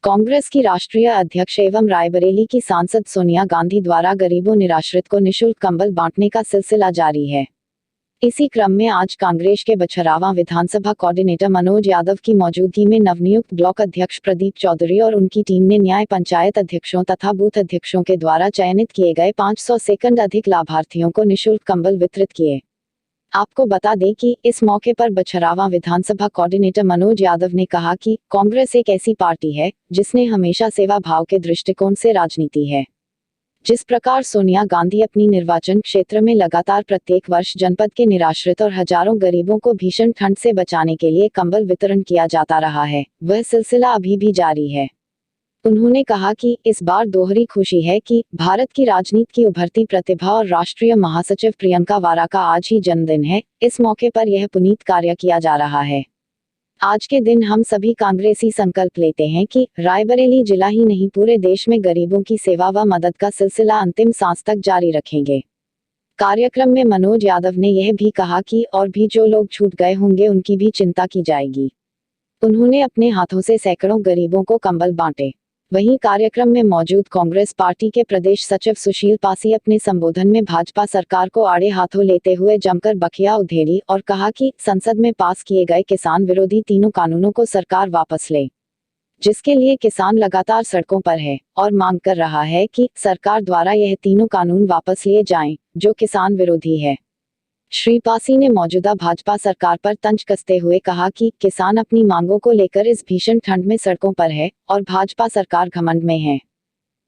कांग्रेस की राष्ट्रीय अध्यक्ष एवं रायबरेली की सांसद सोनिया गांधी द्वारा गरीबों निराश्रित को निःशुल्क कंबल बांटने का सिलसिला जारी है। इसी क्रम में आज कांग्रेस के बछरावा विधानसभा कोऑर्डिनेटर मनोज यादव की मौजूदगी में नवनियुक्त ब्लॉक अध्यक्ष प्रदीप चौधरी और उनकी टीम ने न्याय पंचायत अध्यक्षों तथा बूथ अध्यक्षों के द्वारा चयनित किए गए 500 से अधिक लाभार्थियों को निःशुल्क कंबल वितरित किए। आपको बता दें कि इस मौके पर बछरावा विधानसभा कोऑर्डिनेटर मनोज यादव ने कहा कि कांग्रेस एक ऐसी पार्टी है जिसने हमेशा सेवा भाव के दृष्टिकोण से राजनीति है। जिस प्रकार सोनिया गांधी अपनी निर्वाचन क्षेत्र में लगातार प्रत्येक वर्ष जनपद के निराश्रित और हजारों गरीबों को भीषण ठंड से बचाने के लिए कंबल वितरण किया जाता रहा है, वह सिलसिला अभी भी जारी है। उन्होंने कहा कि इस बार दोहरी खुशी है कि भारत की राजनीति की उभरती प्रतिभा और राष्ट्रीय महासचिव प्रियंका वारा का आज ही जन्मदिन है। इस मौके पर यह पुनीत कार्य किया जा रहा है। आज के दिन हम सभी कांग्रेसी संकल्प लेते हैं कि रायबरेली जिला ही नहीं पूरे देश में गरीबों की सेवा व मदद का सिलसिला अंतिम सांस तक जारी रखेंगे। कार्यक्रम में मनोज यादव ने यह भी कहा कि और भी जो लोग छूट गए होंगे उनकी भी चिंता की जाएगी। उन्होंने अपने हाथों से सैकड़ों गरीबों को कंबल बांटे। वहीं कार्यक्रम में मौजूद कांग्रेस पार्टी के प्रदेश सचिव सुशील पासी अपने संबोधन में भाजपा सरकार को आड़े हाथों लेते हुए जमकर बखिया उधेड़ी और कहा कि संसद में पास किए गए किसान विरोधी तीनों कानूनों को सरकार वापस ले, जिसके लिए किसान लगातार सड़कों पर है और मांग कर रहा है कि सरकार द्वारा यह तीनों कानून वापस लिए जाएं, जो किसान विरोधी है। श्री पासी ने मौजूदा भाजपा सरकार पर तंज कसते हुए कहा कि किसान अपनी मांगों को लेकर इस भीषण ठंड में सड़कों पर है और भाजपा सरकार घमंड में है।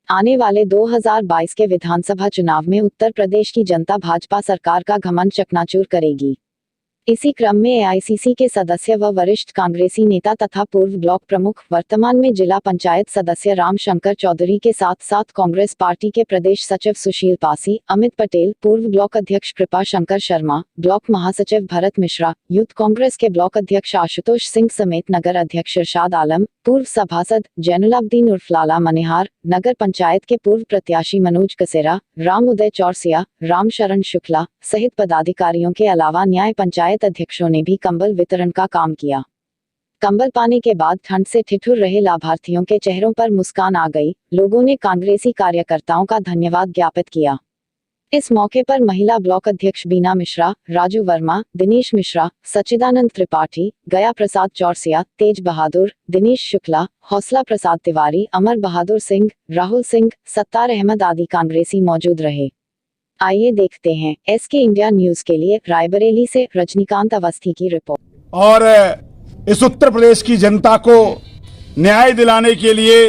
आने वाले 2022 के विधानसभा चुनाव में उत्तर प्रदेश की जनता भाजपा सरकार का घमंड चकनाचूर करेगी। इसी क्रम में एआईसीसी के सदस्य व वरिष्ठ कांग्रेसी नेता तथा पूर्व ब्लॉक प्रमुख वर्तमान में जिला पंचायत सदस्य राम शंकर चौधरी के साथ साथ कांग्रेस पार्टी के प्रदेश सचिव सुशील पासी, अमित पटेल, पूर्व ब्लॉक अध्यक्ष कृपा शंकर शर्मा, ब्लॉक महासचिव भरत मिश्रा, यूथ कांग्रेस के ब्लॉक अध्यक्ष आशुतोष सिंह समेत नगर अध्यक्ष इरशाद आलम, पूर्व सभासद जैनुलाब्दीन उर्फ लाला मनिहार, नगर पंचायत के पूर्व प्रत्याशी मनोज कसेरा, राम उदय चौरसिया, राम शरण शुक्ला सहित पदाधिकारियों के अलावा न्याय पंचायत अध्यक्षों ने भी कंबल वितरण का काम किया। कंबल पाने के बाद ठंड से ठिठुर रहे लाभार्थियों के चेहरों पर मुस्कान आ गई। लोगों ने कांग्रेसी कार्यकर्ताओं का धन्यवाद ज्ञापित किया। इस मौके पर महिला ब्लॉक अध्यक्ष बीना मिश्रा, राजू वर्मा, दिनेश मिश्रा, सच्चिदानंद त्रिपाठी, गया प्रसाद चौरसिया, तेज बहादुर, दिनेश शुक्ला, हौसला प्रसाद तिवारी, अमर बहादुर सिंह, राहुल सिंह, सत्तार अहमद आदि कांग्रेसी मौजूद रहे। आइए देखते हैं एसके इंडिया न्यूज के लिए रायबरेली से रजनीकांत अवस्थी की रिपोर्ट। और इस उत्तर प्रदेश की जनता को न्याय दिलाने के लिए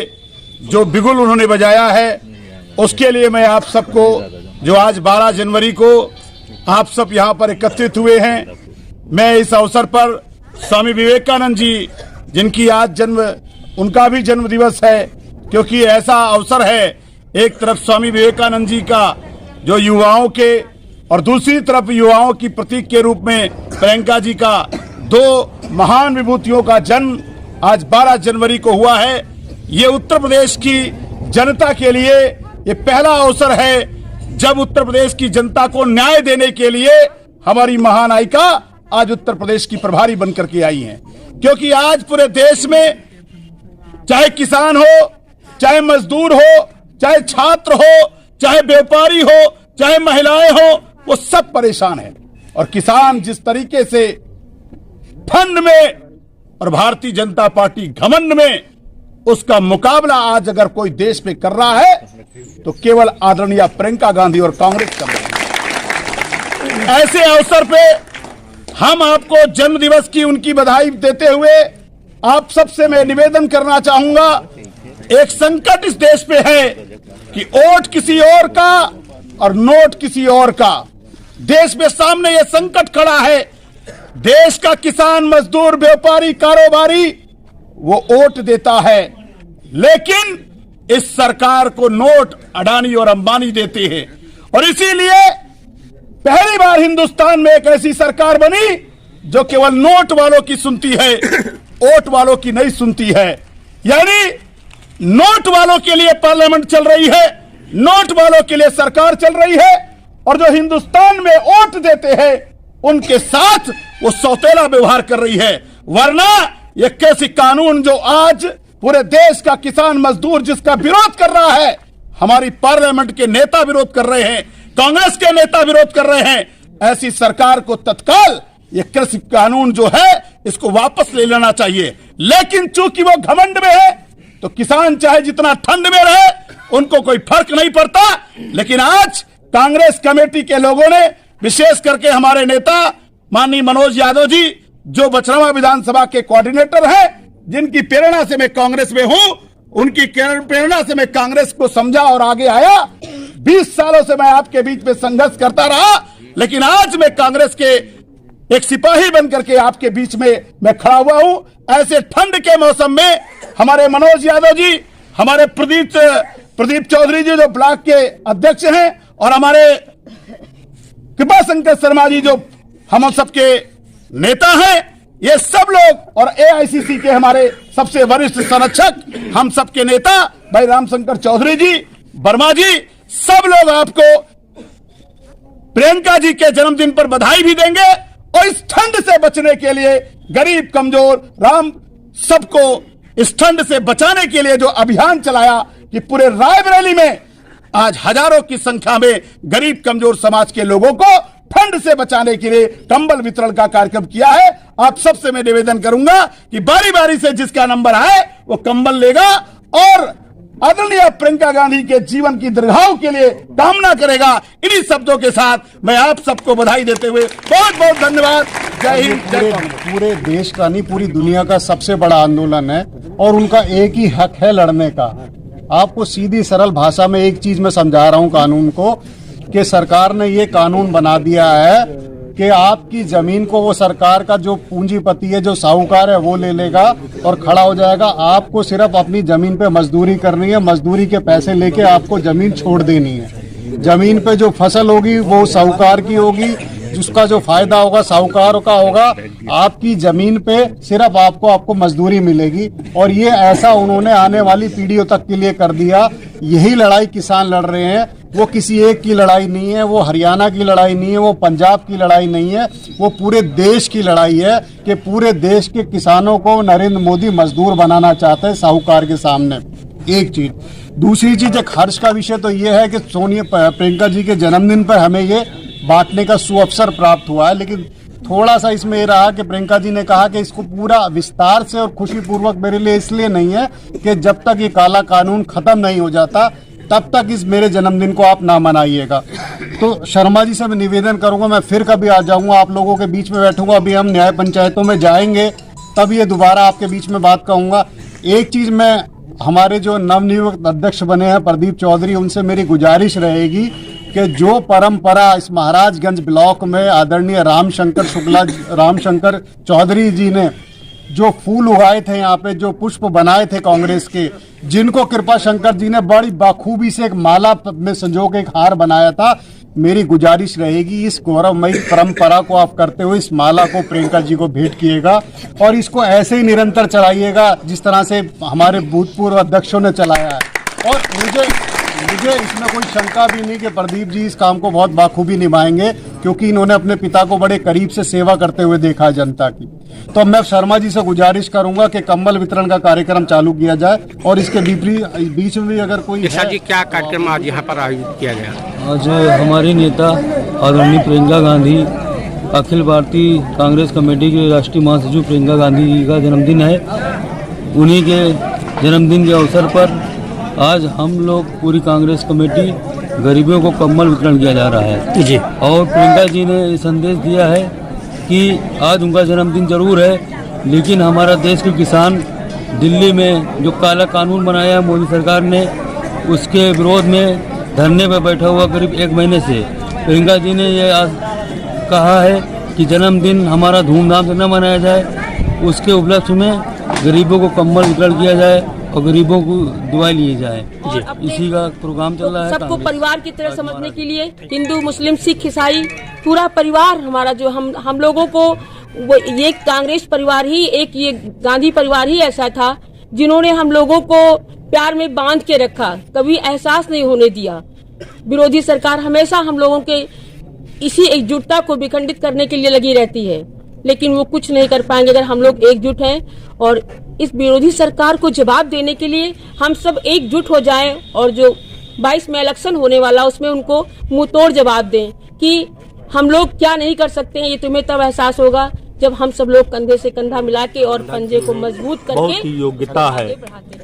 जो बिगुल उन्होंने बजाया है, उसके लिए मैं आप सबको, जो आज 12 जनवरी को आप सब यहाँ पर एकत्रित हुए हैं, मैं इस अवसर पर स्वामी विवेकानंद जी, जिनकी आज उनका भी जन्म दिवस है, क्योंकि ऐसा अवसर है, एक तरफ स्वामी विवेकानंद जी का जो युवाओं के और दूसरी तरफ युवाओं की प्रतीक के रूप में प्रियंका जी का, दो महान विभूतियों का जन्म आज 12 जनवरी को हुआ है। ये उत्तर प्रदेश की जनता के लिए ये पहला अवसर है जब उत्तर प्रदेश की जनता को न्याय देने के लिए हमारी महान नायिका आज उत्तर प्रदेश की प्रभारी बनकर के आई हैं। क्योंकि आज पूरे देश में चाहे किसान हो, चाहे मजदूर हो, चाहे छात्र हो, चाहे व्यापारी हो, चाहे महिलाएं हो, वो सब परेशान है। और किसान जिस तरीके से ठंड में और भारतीय जनता पार्टी घमंड में, उसका मुकाबला आज अगर कोई देश में कर रहा है तो केवल आदरणीय प्रियंका गांधी और कांग्रेस कर रही है। ऐसे अवसर पे हम आपको जन्म दिवस की उनकी बधाई देते हुए आप सबसे मैं निवेदन करना चाहूंगा, एक संकट इस देश पे है कि वोट किसी और का और नोट किसी और का। देश में सामने यह संकट खड़ा है। देश का किसान, मजदूर, व्यापारी, कारोबारी वो वोट देता है, लेकिन इस सरकार को नोट अडानी और अंबानी देते हैं। और इसीलिए पहली बार हिंदुस्तान में एक ऐसी सरकार बनी जो केवल नोट वालों की सुनती है, वोट वालों की नहीं सुनती है। यानी नोट वालों के लिए पार्लियामेंट चल रही है, नोट वालों के लिए सरकार चल रही है, और जो हिंदुस्तान में वोट देते हैं उनके साथ वो सौतेला व्यवहार कर रही है। वरना ये कैसी कानून जो आज पूरे देश का किसान मजदूर जिसका विरोध कर रहा है, हमारी पार्लियामेंट के नेता विरोध कर रहे हैं, कांग्रेस के नेता विरोध कर रहे हैं, ऐसी सरकार को तत्काल ये कृषि कानून जो है इसको वापस ले लेना चाहिए। लेकिन चूंकि वो घमंड में है तो किसान चाहे जितना ठंड में रहे उनको कोई फर्क नहीं पड़ता। लेकिन आज कांग्रेस कमेटी के लोगों ने, विशेष करके हमारे नेता माननीय मनोज यादव जी जो बछरावा विधानसभा के कोऑर्डिनेटर हैं, जिनकी प्रेरणा से मैं कांग्रेस में हूं, उनकी प्रेरणा से मैं कांग्रेस को समझा और आगे आया। 20 सालों से मैं आपके बीच में संघर्ष करता रहा, लेकिन आज मैं कांग्रेस के एक सिपाही बनकर के आपके बीच में मैं खड़ा हुआ हूं। ऐसे ठंड के मौसम में हमारे मनोज यादव जी, हमारे प्रदीप चौधरी जी जो ब्लॉक के अध्यक्ष हैं, और हमारे कृपा शंकर शर्मा जी जो हम सबके नेता हैं, ये सब लोग, और एआईसीसी के हमारे सबसे वरिष्ठ संरक्षक, हम सबके नेता भाई रामशंकर चौधरी जी, वर्मा जी, सब लोग आपको प्रियंका जी के जन्मदिन पर बधाई भी देंगे। और इस ठंड से बचने के लिए, गरीब कमजोर राम सबको इस ठंड से बचाने के लिए जो अभियान चलाया कि पूरे रायबरेली में आज हजारों की संख्या में गरीब कमजोर समाज के लोगों को ठंड से बचाने के लिए कंबल वितरण का कार्यक्रम किया है। आप सबसे मैं निवेदन करूंगा कि बारी बारी से जिसका नंबर आए वो कंबल लेगा और आदरणीय प्रियंका गांधी के जीवन की दीर्घायु के लिए कामना करेगा। इन्हीं शब्दों के साथ मैं आप सबको बधाई देते हुए बहुत बहुत धन्यवाद। जय हिंद, जय कांग्रेस। पूरे देश का नहीं, पूरी दुनिया का सबसे बड़ा आंदोलन है और उनका एक ही हक है लड़ने का। आपको सीधी सरल भाषा में एक चीज मैं समझा रहा हूं कानून को, कि सरकार ने ये कानून बना दिया है कि आपकी जमीन को वो सरकार का जो पूंजीपति है, जो साहूकार है, वो ले लेगा और खड़ा हो जाएगा। आपको सिर्फ अपनी जमीन पे मजदूरी करनी है, मजदूरी के पैसे लेके आपको जमीन छोड़ देनी है। जमीन पे जो फसल होगी वो साहूकार की होगी, जिसका जो फायदा होगा साहूकार का होगा। आपकी जमीन पे सिर्फ आपको मजदूरी मिलेगी। और ये ऐसा उन्होंने आने वाली पीढ़ियों तक के लिए कर दिया। यही लड़ाई किसान लड़ रहे हैं। वो किसी एक की लड़ाई नहीं है, वो हरियाणा की लड़ाई नहीं है, वो पंजाब की लड़ाई नहीं है, वो पूरे देश की लड़ाई है कि पूरे देश के किसानों को नरेंद्र मोदी मजदूर बनाना चाहते हैं साहूकार के सामने। एक चीज। दूसरी चीज, एक हर्ष का विषय तो ये है कि प्रियंका जी के जन्मदिन पर हमें ये बांटने का सुअवसर प्राप्त हुआ है। लेकिन थोड़ा सा इसमें ये रहा कि प्रियंका जी ने कहा कि इसको पूरा विस्तार से और खुशीपूर्वक मेरे लिए इसलिए नहीं है कि जब तक ये काला कानून खत्म नहीं हो जाता तब तक इस मेरे जन्मदिन को आप ना मनाइएगा। तो शर्मा जी से मैं निवेदन करूंगा, मैं फिर कभी आ जाऊंगा, आप लोगों के बीच में बैठूंगा। अभी हम न्याय पंचायतों में जाएंगे तब ये दोबारा आपके बीच में बात कहूंगा। एक चीज, मैं हमारे जो नवनियुक्त अध्यक्ष बने हैं प्रदीप चौधरी, उनसे मेरी गुजारिश रहेगी कि जो परंपरा इस महाराजगंज ब्लॉक में आदरणीय रामशंकर चौधरी जी ने जो फूल उगाए थे, यहाँ पे जो पुष्प बनाए थे कांग्रेस के, जिनको कृपा शंकर जी ने बड़ी बाखूबी से एक माला में संजो के एक हार बनाया था, मेरी गुजारिश रहेगी इस गौरवमयी परंपरा को आप करते हुए इस माला को प्रियंका जी को भेंट किएगा और इसको ऐसे ही निरंतर चलाइएगा जिस तरह से हमारे भूतपूर्व अध्यक्षों ने चलाया है। और मुझे इसमें कोई शंका भी नहीं कि प्रदीप जी इस काम को बहुत बाखूबी निभाएंगे, क्योंकि इन्होंने अपने पिता को बड़े करीब से सेवा करते हुए देखा है जनता की। तो मैं शर्मा जी से गुजारिश करूंगा कि कंबल वितरण का कार्यक्रम चालू किया जाए और इसके बीच में भी अगर कोई जी, क्या कार्यक्रम आज यहाँ पर आयोजित किया गया? आज हमारी नेता आदरणीय प्रियंका गांधी, अखिल भारतीय कांग्रेस कमेटी के राष्ट्रीय महासचिव प्रियंका गांधी जी का जन्मदिन है। उन्हीं के जन्मदिन के अवसर पर आज हम लोग पूरी कांग्रेस कमेटी गरीबों को कंबल वितरण किया जा रहा है जी। और प्रियंका जी ने ये संदेश दिया है कि आज उनका जन्मदिन जरूर है, लेकिन हमारा देश के किसान दिल्ली में जो काला कानून बनाया है मोदी सरकार ने, उसके विरोध में धरने पर बैठा हुआ करीब 1 महीने से प्रियंका जी ने ये आज कहा है कि जन्मदिन हमारा धूमधाम से न मनाया जाए, उसके उपलक्ष्य में गरीबों को कंबल वितरण किया जाए और गरीबों को दुआ लिए जाए। इसी का प्रोग्राम चल रहा है। सबको परिवार की तरह समझने के लिए हिंदू, मुस्लिम, सिख, ईसाई पूरा परिवार हमारा जो हम लोगों को वो ये कांग्रेस परिवार ही, एक ये गांधी परिवार ही ऐसा था जिन्होंने हम लोगों को प्यार में बांध के रखा, कभी एहसास नहीं होने दिया। विरोधी सरकार हमेशा हम लोगों के इसी एकजुटता को विखंडित करने के लिए लगी रहती है, लेकिन वो कुछ नहीं कर पाएंगे अगर हम लोग एकजुट हैं और इस विरोधी सरकार को जवाब देने के लिए हम सब एकजुट हो जाएं और जो 22 में इलेक्शन होने वाला उसमें उनको मुंह तोड़ जवाब दें कि हम लोग क्या नहीं कर सकते हैं। ये तुम्हें तब एहसास होगा जब हम सब लोग कंधे से कंधा मिला के और पंजे को मजबूत करके बहुत ही योग्यता है,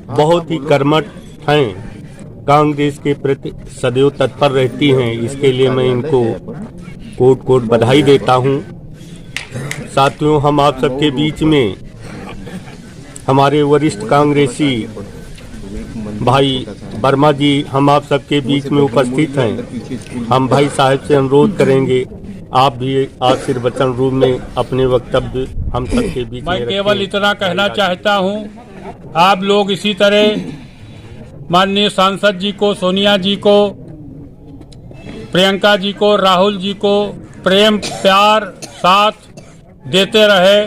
बहुत ही कर्मठ हैं, कांग्रेस के प्रति सदैव तत्पर रहती हैं। इसके लिए मैं इनको कोट कोट बधाई देता हूं। साथियों, हम आप सबके बीच में हमारे वरिष्ठ कांग्रेसी भाई वर्मा जी हम आप सबके बीच में उपस्थित हैं। हम भाई साहब से अनुरोध करेंगे आप भी आशीर्वचन रूप में अपने वक्तव्य हम सबके बीच में मैं केवल इतना कहना चाहता हूं, आप लोग इसी तरह माननीय सांसद जी को, सोनिया जी को, प्रियंका जी को, राहुल जी को प्रेम प्यार साथ देते रहे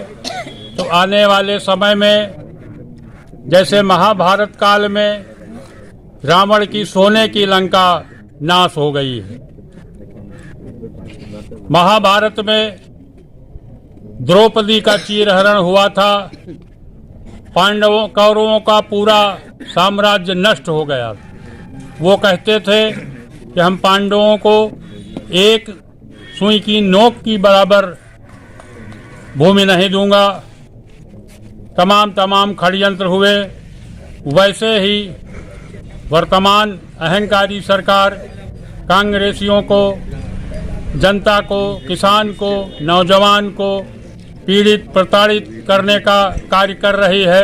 तो आने वाले समय में जैसे महाभारत काल में रावण की सोने की लंका नाश हो गई है, महाभारत में द्रौपदी का चीरहरण हुआ था, पांडवों कौरवों का पूरा साम्राज्य नष्ट हो गया। वो कहते थे कि हम पांडवों को एक सुई की नोक की बराबर भूमि नहीं दूंगा। तमाम षड्यंत्र हुए। वैसे ही वर्तमान अहंकारी सरकार कांग्रेसियों को, जनता को, किसान को, नौजवान को पीड़ित प्रताड़ित करने का कार्य कर रही है।